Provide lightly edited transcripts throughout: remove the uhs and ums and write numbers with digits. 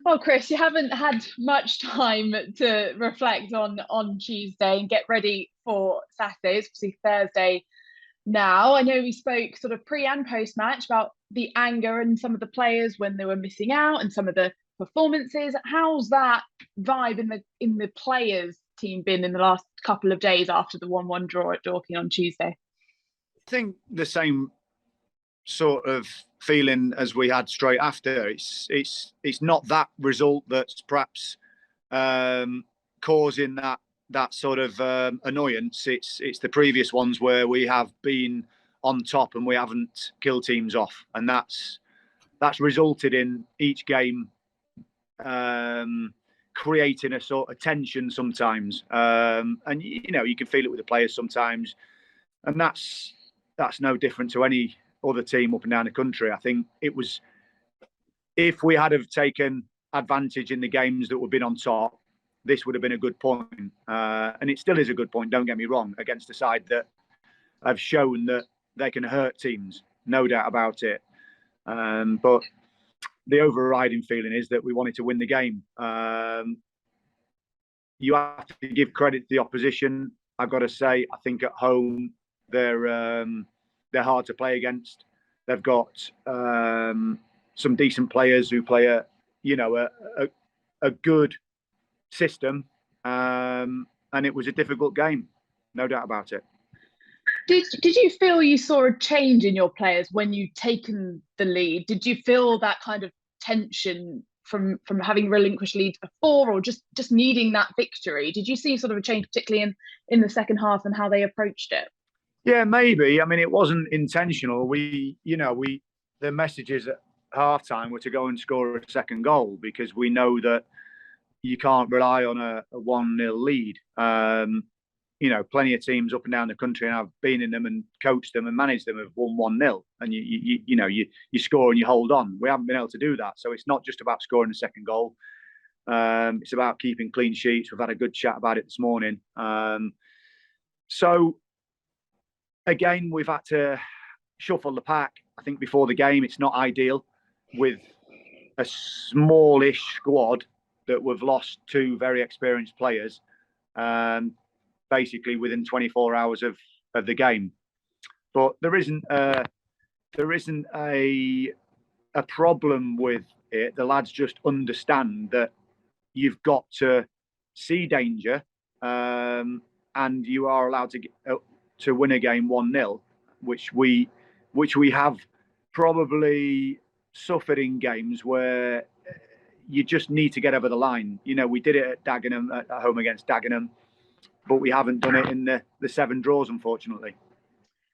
Well, Chris, you haven't had much time to reflect on Tuesday and get ready for Saturday. It's obviously Thursday now. I know we spoke sort of pre and post match about the anger and some of the players when they were missing out and some of the performances. How's that vibe in the players team been in the last couple of days after the 1-1 draw at Dorking on Tuesday? I think the same sort of feeling as we had straight after. It's not that result that's perhaps causing that sort of annoyance. It's the previous ones where we have been on top and we haven't killed teams off, and that's resulted in each game creating a sort of tension sometimes, and you can feel it with the players sometimes, and that's no different to any other team up and down the country. I think it was, if we had have taken advantage in the games that we've been on top, this would have been a good point. And it still is a good point, don't get me wrong, against a side that have shown that they can hurt teams, no doubt about it. But the overriding feeling is that we wanted to win the game. You have to give credit to the opposition. I've got to say, I think at home they're hard to play against. They've got some decent players who play a good system, and it was a difficult game, no doubt about it. Did you feel you saw a change in your players when you'd taken the lead? Did you feel that kind of tension from having relinquished leads before, or just needing that victory? Did you see sort of a change, particularly in the second half and how they approached it? Yeah, maybe. I mean, it wasn't intentional. The messages at halftime were to go and score a second goal, because we know that you can't rely on a 1-0 lead. Plenty of teams up and down the country, and I've been in them and coached them and managed them, have won 1-0, and you score and you hold on. We haven't been able to do that, so it's not just about scoring a second goal. It's about keeping clean sheets. We've had a good chat about it this morning. So again, we've had to shuffle the pack. I think before the game, it's not ideal with a smallish squad that we've lost two very experienced players, basically within 24 hours of the game. But there isn't a problem with it. The lads just understand that you've got to see danger, and you are allowed to win a game 1-0, which we have probably suffered in games where you just need to get over the line. We did it at Dagenham, at home against Dagenham, but we haven't done it in the 7 draws, unfortunately.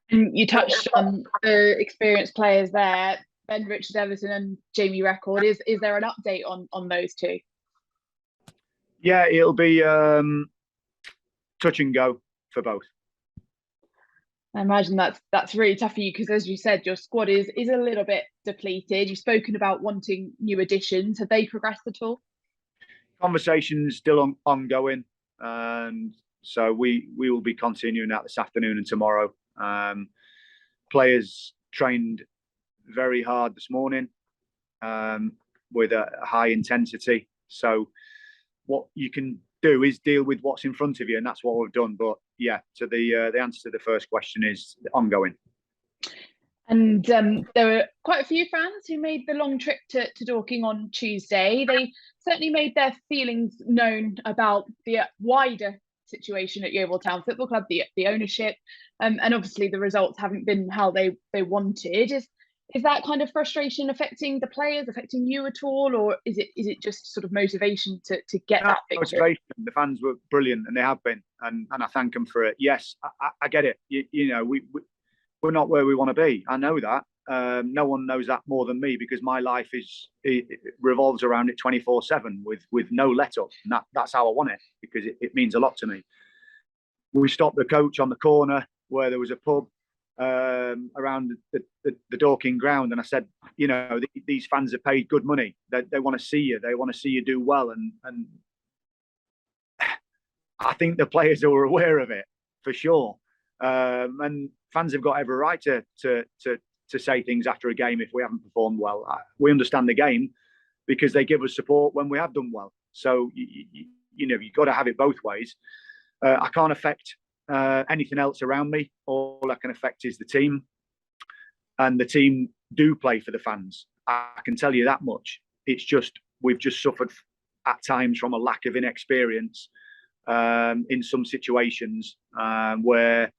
You touched on the experienced players there, Ben Richards-Everton and Jamie Record. Is there an update on those two? Yeah, it'll be touch and go for both. I imagine that's really tough for you, because, as you said, your squad is a little bit depleted. You've spoken about wanting new additions. Have they progressed at all? Conversations still ongoing, and so we will be continuing that this afternoon and tomorrow. Players trained very hard this morning, with a high intensity. So what you can do is deal with what's in front of you, and that's what we've done. But yeah, to the answer to the first question is ongoing. And there were quite a few fans who made the long trip to Dorking on Tuesday. They certainly made their feelings known about the wider situation at Yeovil Town Football Club, the ownership, and obviously the results haven't been how they wanted. Is that kind of frustration affecting the players, affecting you at all, or is it just sort of motivation to get that victory? Motivation. The fans were brilliant, and they have been, and I thank them for it. Yes, I get it. We're not where we want to be. I know that. No one knows that more than me, because my life it revolves around it 24/7 with no let up, and that's how I want it, because it means a lot to me. We stopped the coach on the corner where there was a pub around the Dorking ground, and I said, these fans are paid good money. They want to see you. They want to see you do well, and I think the players are aware of it for sure. And fans have got every right to say things after a game if we haven't performed well. We understand the game, because they give us support when we have done well. So you've got to have it both ways. I can't affect anything else around me. All I can affect is the team, and the team do play for the fans. I can tell you that much. It's just we've just suffered at times from a lack of inexperience in some situations where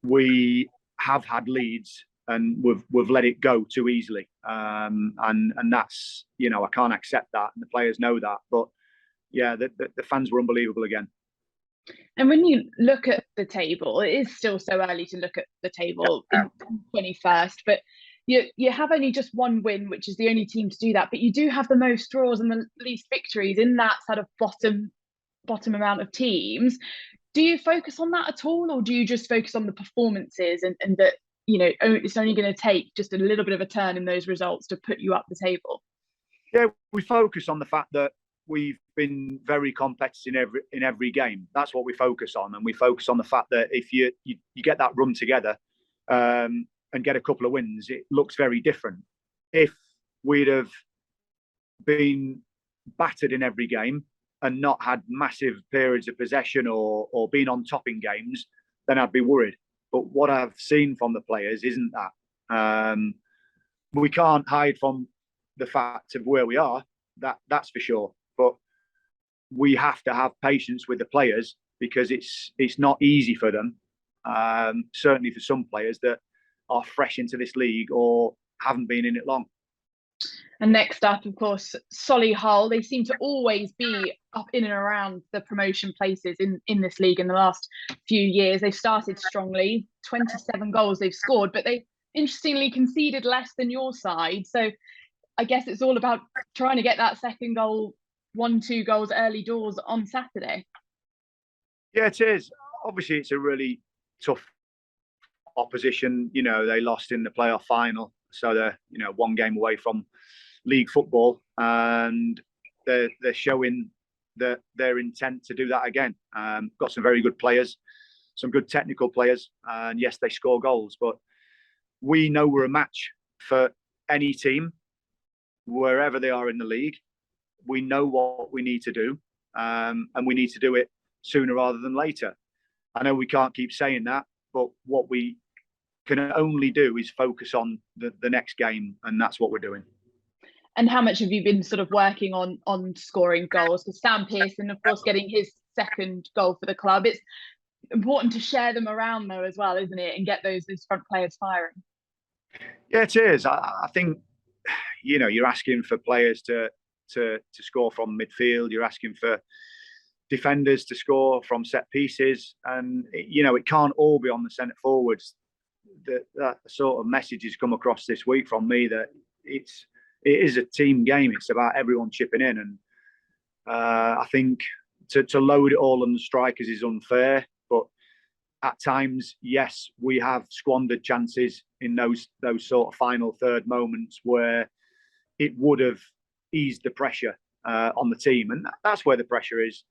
we have had leads and we've let it go too easily, and that's I can't accept that, and the players know that. But yeah, the fans were unbelievable again. And when you look at the table, it is still so early to look at the table in 21st, but you have only just one win, which is the only team to do that. But you do have the most draws and the least victories in that sort of bottom amount of teams. Do you focus on that at all, or do you just focus on the performances and that it's only going to take just a little bit of a turn in those results to put you up the table? Yeah, we focus on the fact that we've been very competitive in every game. That's what we focus on, and we focus on the fact that if you get that run together and get a couple of wins, it looks very different. If we'd have been battered in every game and not had massive periods of possession or been on top in games, then I'd be worried. But what I've seen from the players isn't that. We can't hide from the fact of where we are. That's for sure. But we have to have patience with the players, because it's not easy for them. Certainly for some players that are fresh into this league or haven't been in it long. And next up, of course, Solihull. They seem to always be up in and around the promotion places in this league in the last few years. They've started strongly, 27 goals they've scored, but they interestingly conceded less than your side. So I guess it's all about trying to get that second goal, 1-2 goals early doors on Saturday. Yeah, it is. Obviously, it's a really tough opposition. They lost in the playoff final, so they're one game away from league football, and they're showing their intent to do that again. Got some very good players, some good technical players, and yes, they score goals. But we know we're a match for any team, wherever they are in the league. We know what we need to do, and we need to do it sooner rather than later. I know we can't keep saying that, but what we can only do is focus on the next game, and that's what we're doing. And how much have you been sort of working on scoring goals? Because Sam Pearson, of course, getting his second goal for the club. It's important to share them around, though, as well, isn't it? And get those front players firing. Yeah, it is. I think you're asking for players to score from midfield. You're asking for defenders to score from set pieces, and it can't all be on the centre forwards. That sort of message has come across this week from me, that it is a team game. It's about everyone chipping in, and I think to load it all on the strikers is unfair. But at times, yes, we have squandered chances in those sort of final third moments where it would have eased the pressure on the team, and that's where the pressure is.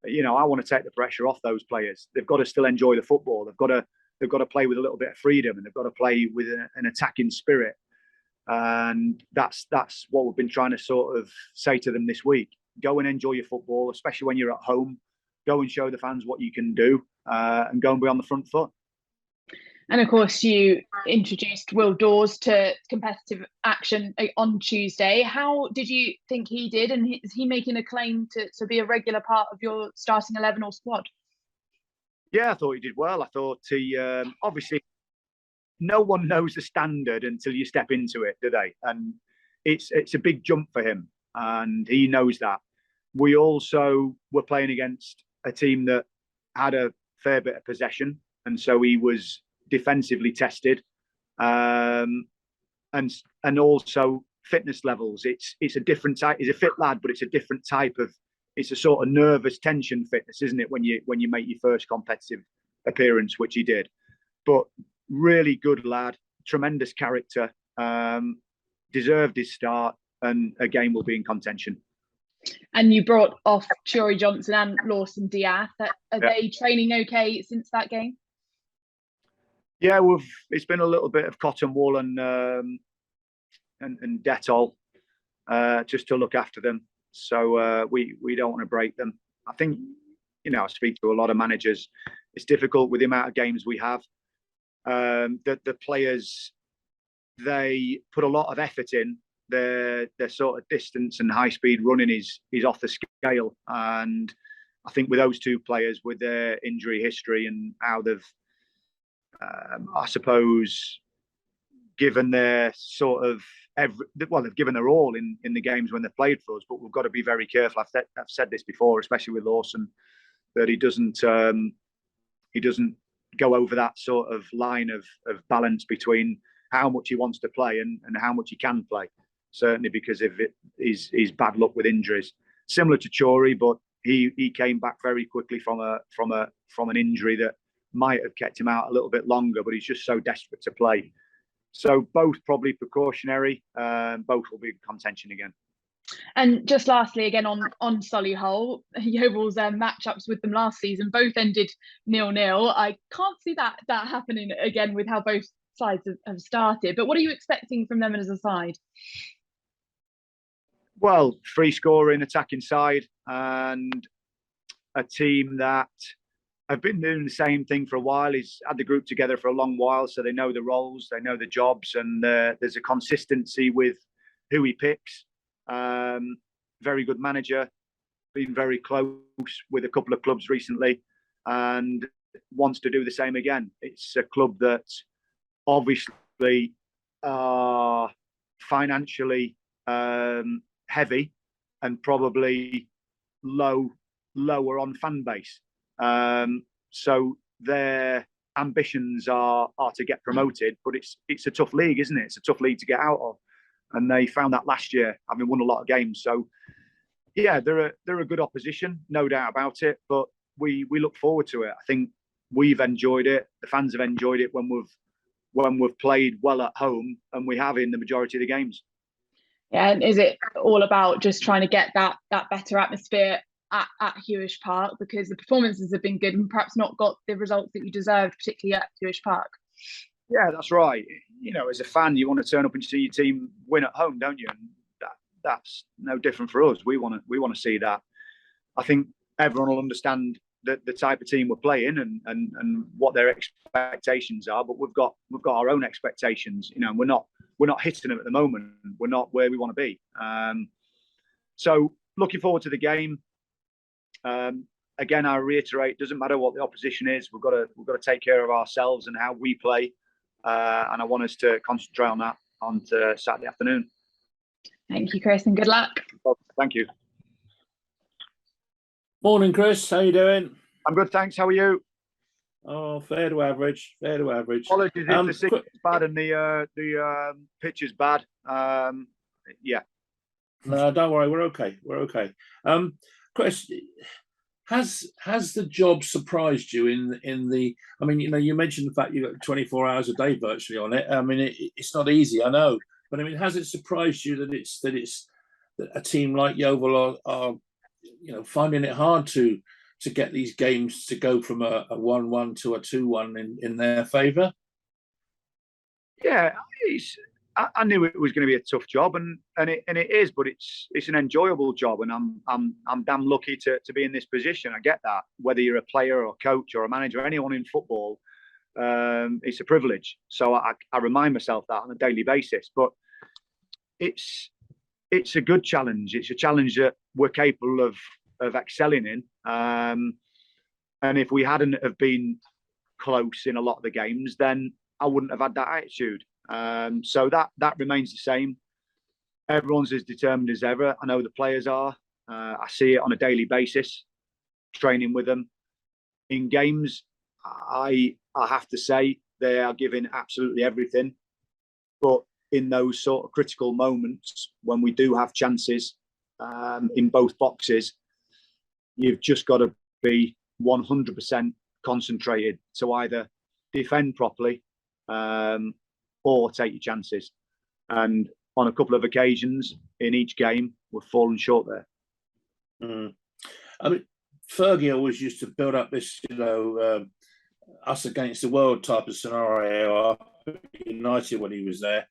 I want to take the pressure off those players. They've got to still enjoy the football. They've got to play with a little bit of freedom, and they've got to play with an attacking spirit. And that's what we've been trying to sort of say to them this week. Go and enjoy your football, especially when you're at home. Go and show the fans what you can do, and go and be on the front foot. And of course, you introduced Will Dawes to competitive action on Tuesday. How did you think he did? And is he making a claim to be a regular part of your starting 11 or squad? Yeah, I thought he did well. I thought he obviously, no one knows the standard until you step into it, do they? And it's a big jump for him, and he knows that. We also were playing against a team that had a fair bit of possession, and so he was defensively tested, and also fitness levels. It's a different type. He's a fit lad, but it's a different type of. It's a sort of nervous tension fitness, isn't it? When you make your first competitive appearance, which he did. But really good lad, tremendous character, deserved his start, and again will be in contention. And you brought off Chori Johnson and Lawson Diath. Are they training okay since that game? Yeah, it's been a little bit of cotton wool and Dettol just to look after them. So we don't want to break them. I think, I speak to a lot of managers. It's difficult with the amount of games we have. The players, they put a lot of effort in. Their sort of distance and high speed running is off the scale. And I think with those two players, with their injury history and how they've, I suppose, given their sort of they've given their all in the games when they've played for us. But we've got to be very careful. I've said this before, especially with Lawson, that he doesn't go over that sort of line of balance between how much he wants to play and how much he can play. Certainly because of his bad luck with injuries, similar to Chori, but he came back very quickly from an injury that might have kept him out a little bit longer, but he's just so desperate to play. So both probably precautionary. Both will be in contention again. And just lastly, again on Solihull, Yeovil's matchups with them last season both ended 0-0. I can't see that happening again with how both sides have started. But what are you expecting from them as a side? Well, free scoring, attacking side, and a team that have been doing the same thing for a while. He's had the group together for a long while, so they know the roles, they know the jobs, and there's a consistency with who he picks. Very good manager, been very close with a couple of clubs recently, and wants to do the same again. It's a club that obviously are financially heavy and probably lower on fan base. So their ambitions are to get promoted, but it's a tough league, isn't it? It's a tough league to get out of, and they found that last year, having won a lot of games. So yeah, they're a good opposition, no doubt about it. But we look forward to it. I think we've enjoyed it. The fans have enjoyed it when we've played well at home, and we have in the majority of the games. Yeah, and is it all about just trying to get that better atmosphere at Huish Park, because the performances have been good and perhaps not got the results that you deserved, particularly at Huish Park? Yeah, that's right. As a fan, you want to turn up and see your team win at home, don't you? And that's no different for us. We want to see that. I think everyone will understand the type of team we're playing and what their expectations are. But we've got our own expectations. We're not hitting them at the moment. We're not where we want to be. So looking forward to the game. Again, I reiterate, doesn't matter what the opposition is. We've got to take care of ourselves and how we play. And I want us to concentrate on that on Saturday afternoon. Thank you, Chris, and good luck. Well, thank you. Morning, Chris. How you doing? I'm good, thanks. How are you? Oh, fair to average. Fair to average. Apologies if the signal's bad and the pitch is bad. Yeah. No, don't worry. We're okay. We're okay. Chris, has the job surprised you in the? I mean, you mentioned the fact you got 24 hours a day virtually on it. I mean, it's not easy, I know, but I mean, has it surprised you that a team like Yeovil are finding it hard to get these games to go from a 1-1 to a 2-1 in their favour? Yeah, I knew it was going to be a tough job, and it is, but it's an enjoyable job, and I'm damn lucky to be in this position. I get that. Whether you're a player or coach or a manager, anyone in football, it's a privilege. So I remind myself that on a daily basis. But it's a good challenge. It's a challenge that we're capable of excelling in. And if we hadn't have been close in a lot of the games, then I wouldn't have had that attitude. So that remains the same. Everyone's as determined as ever. I know the players are. I see it on a daily basis, training with them. In games, I have to say they are giving absolutely everything. But in those sort of critical moments, when we do have chances in both boxes, you've just got to be 100% concentrated to either defend properly or take your chances. And on a couple of occasions in each game, we've fallen short there. I mean, Fergie always used to build up this, us against the world type of scenario. United when he was there.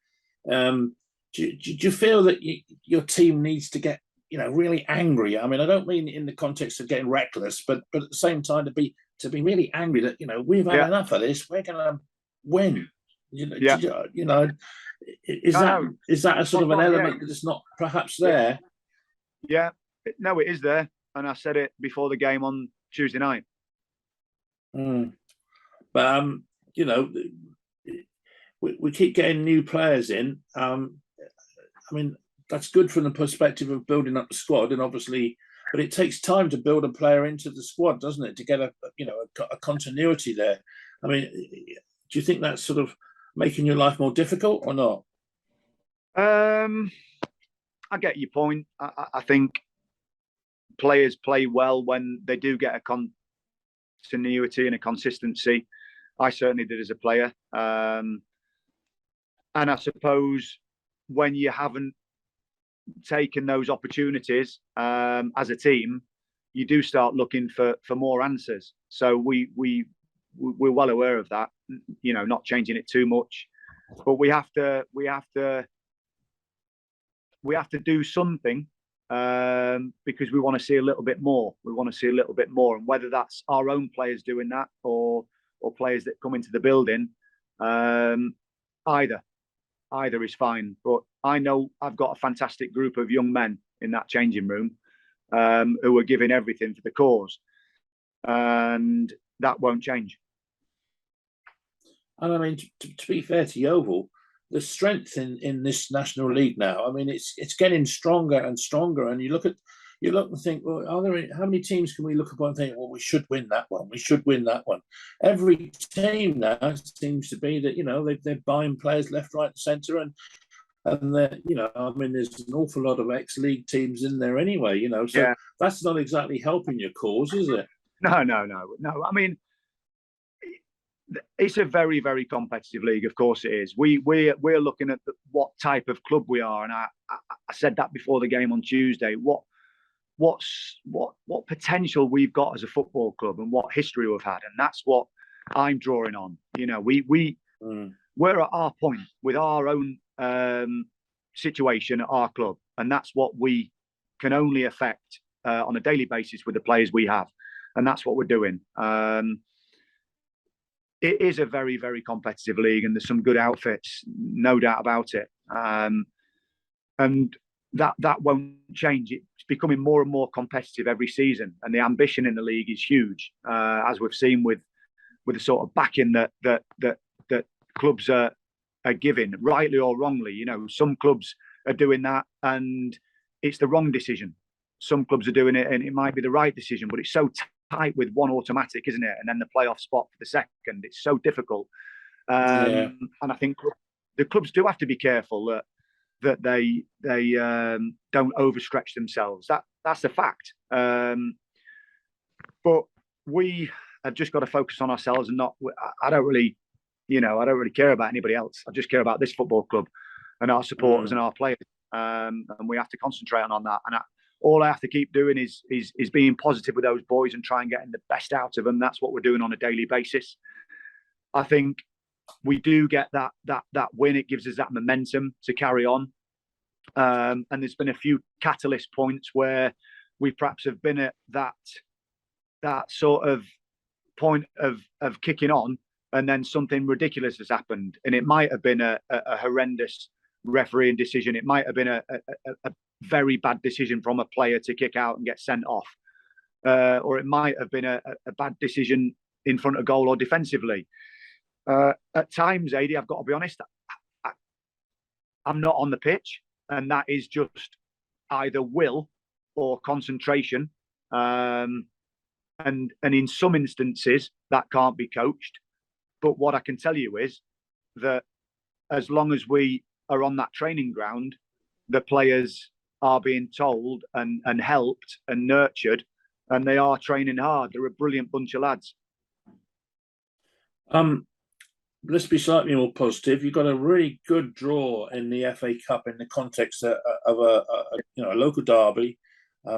Do do you feel that your team needs to get, really angry? I mean, I don't mean in the context of getting reckless, but at the same time to be really angry that we've had enough of this. We're going to win. Is that a sort of an element that is not perhaps there? Yeah, no, it is there, and I said it before the game on Tuesday night. But we keep getting new players in. I mean, that's good from the perspective of building up the squad, and obviously, but it takes time to build a player into the squad, doesn't it? To get a continuity there. I mean, do you think that's sort of making your life more difficult or not? I get your point. I think players play well when they do get a continuity and a consistency. I certainly did as a player. And I suppose when you haven't taken those opportunities as a team, you do start looking for more answers. So we're well aware of that, not changing it too much, but we have to do something because we want to see a little bit more. We want to see a little bit more, and whether that's our own players doing that or players that come into the building, either is fine. But I know I've got a fantastic group of young men in that changing room who are giving everything for the cause, and that won't change. And I mean, to be fair to Yeovil, the strength in this National League now, I mean, it's getting stronger and stronger. And you look and think, well, how many teams can we look upon and think, well, we should win that one, we should win that one. Every team now seems to be that they're buying players left, right, and centre, and they're, I mean, there's an awful lot of ex-league teams in there anyway, so that's not exactly helping your cause, is it? No. I mean, it's a very, very competitive league. Of course it is. We're looking at what type of club we are, and I said that before the game on Tuesday. What potential we've got as a football club and what history we've had, and that's what I'm drawing on. We're at our point with our own situation at our club, and that's what we can only affect on a daily basis with the players we have, and that's what we're doing. It is a very, very competitive league, and there's some good outfits, no doubt about it. And that won't change. It's becoming more and more competitive every season, and the ambition in the league is huge, as we've seen with the sort of backing that clubs are giving, rightly or wrongly. Some clubs are doing that, and it's the wrong decision. Some clubs are doing it, and it might be the right decision, but it's so tight with one automatic, isn't it? And then the playoff spot for the second. It's so difficult. And I think the clubs do have to be careful that they don't overstretch themselves. That's a fact. But we have just got to focus on ourselves and not. I don't really care about anybody else. I just care about this football club and our supporters and our players. And we have to concentrate on that. And all I have to keep doing is being positive with those boys and try and getting the best out of them. That's what we're doing on a daily basis. I think we do get that win. It gives us that momentum to carry on. And there's been a few catalyst points where we perhaps have been at that sort of point of kicking on, and then something ridiculous has happened. And it might have been a horrendous refereeing decision. It might have been a very bad decision from a player to kick out and get sent off. Or it might have been a bad decision in front of goal or defensively. At times, Adi, I've got to be honest, I'm not on the pitch, and that is just either will or concentration. And in some instances, that can't be coached. But what I can tell you is that as long as we are on that training ground, the players are being told and helped and nurtured, and they are training hard. They're a brilliant bunch of lads. Let's be slightly more positive. You've got a really good draw in the FA Cup in the context of a local derby.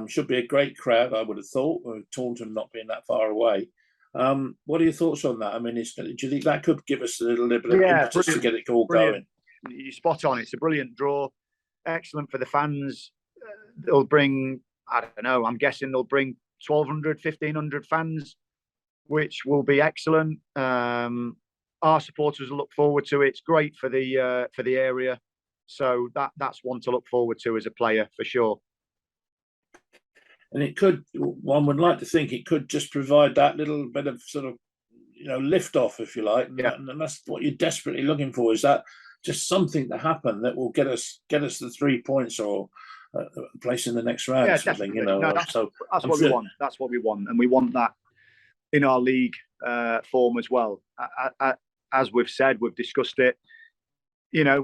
Should be a great crowd, I would have thought, with Taunton not being that far away. What are your thoughts on that? I mean, do you think that could give us a little bit of impetus to get it all going? You're spot on. It's a brilliant draw. excellent for the fans. They'll bring, I don't know, I'm guessing they'll bring 1,200, 1,500 fans, which will be excellent. Our supporters will look forward to it. It's great for the area. So that's one to look forward to as a player for sure. And it could, one would like to think it could just provide that little bit of sort of, lift off, if you like. Yeah. And that's what you're desperately looking for, is that just something to happen that will get us the 3 points or a place in the next round. Yeah, Sort of thing, No, that's what we want. That's what we want. And we want that in our league form as well. As we've said, we've discussed it.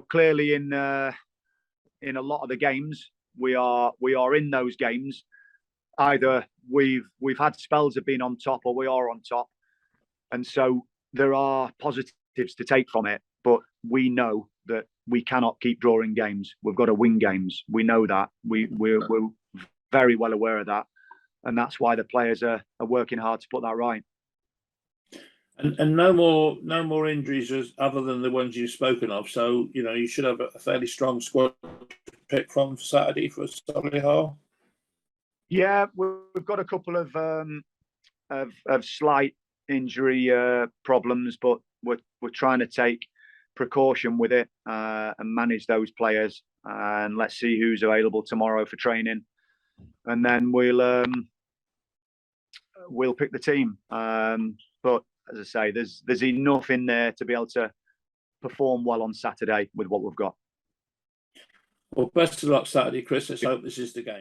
Clearly in a lot of the games, we are in those games. Either we've had spells of being on top, or we are on top, and so there are positives to take from it. But we know that we cannot keep drawing games. We've got to win games. We know that. We're very well aware of that, and that's why the players are working hard to put that right. And no more injuries other than the ones you've spoken of. So you should have a fairly strong squad to pick from Saturday for Solihull. Yeah, we've got a couple of slight injury problems, but we're trying to take precaution with it and manage those players. And let's see who's available tomorrow for training, and then we'll pick the team. But as I say, there's enough in there to be able to perform well on Saturday with what we've got. Well, best of luck Saturday, Chris. Let's hope this is the game.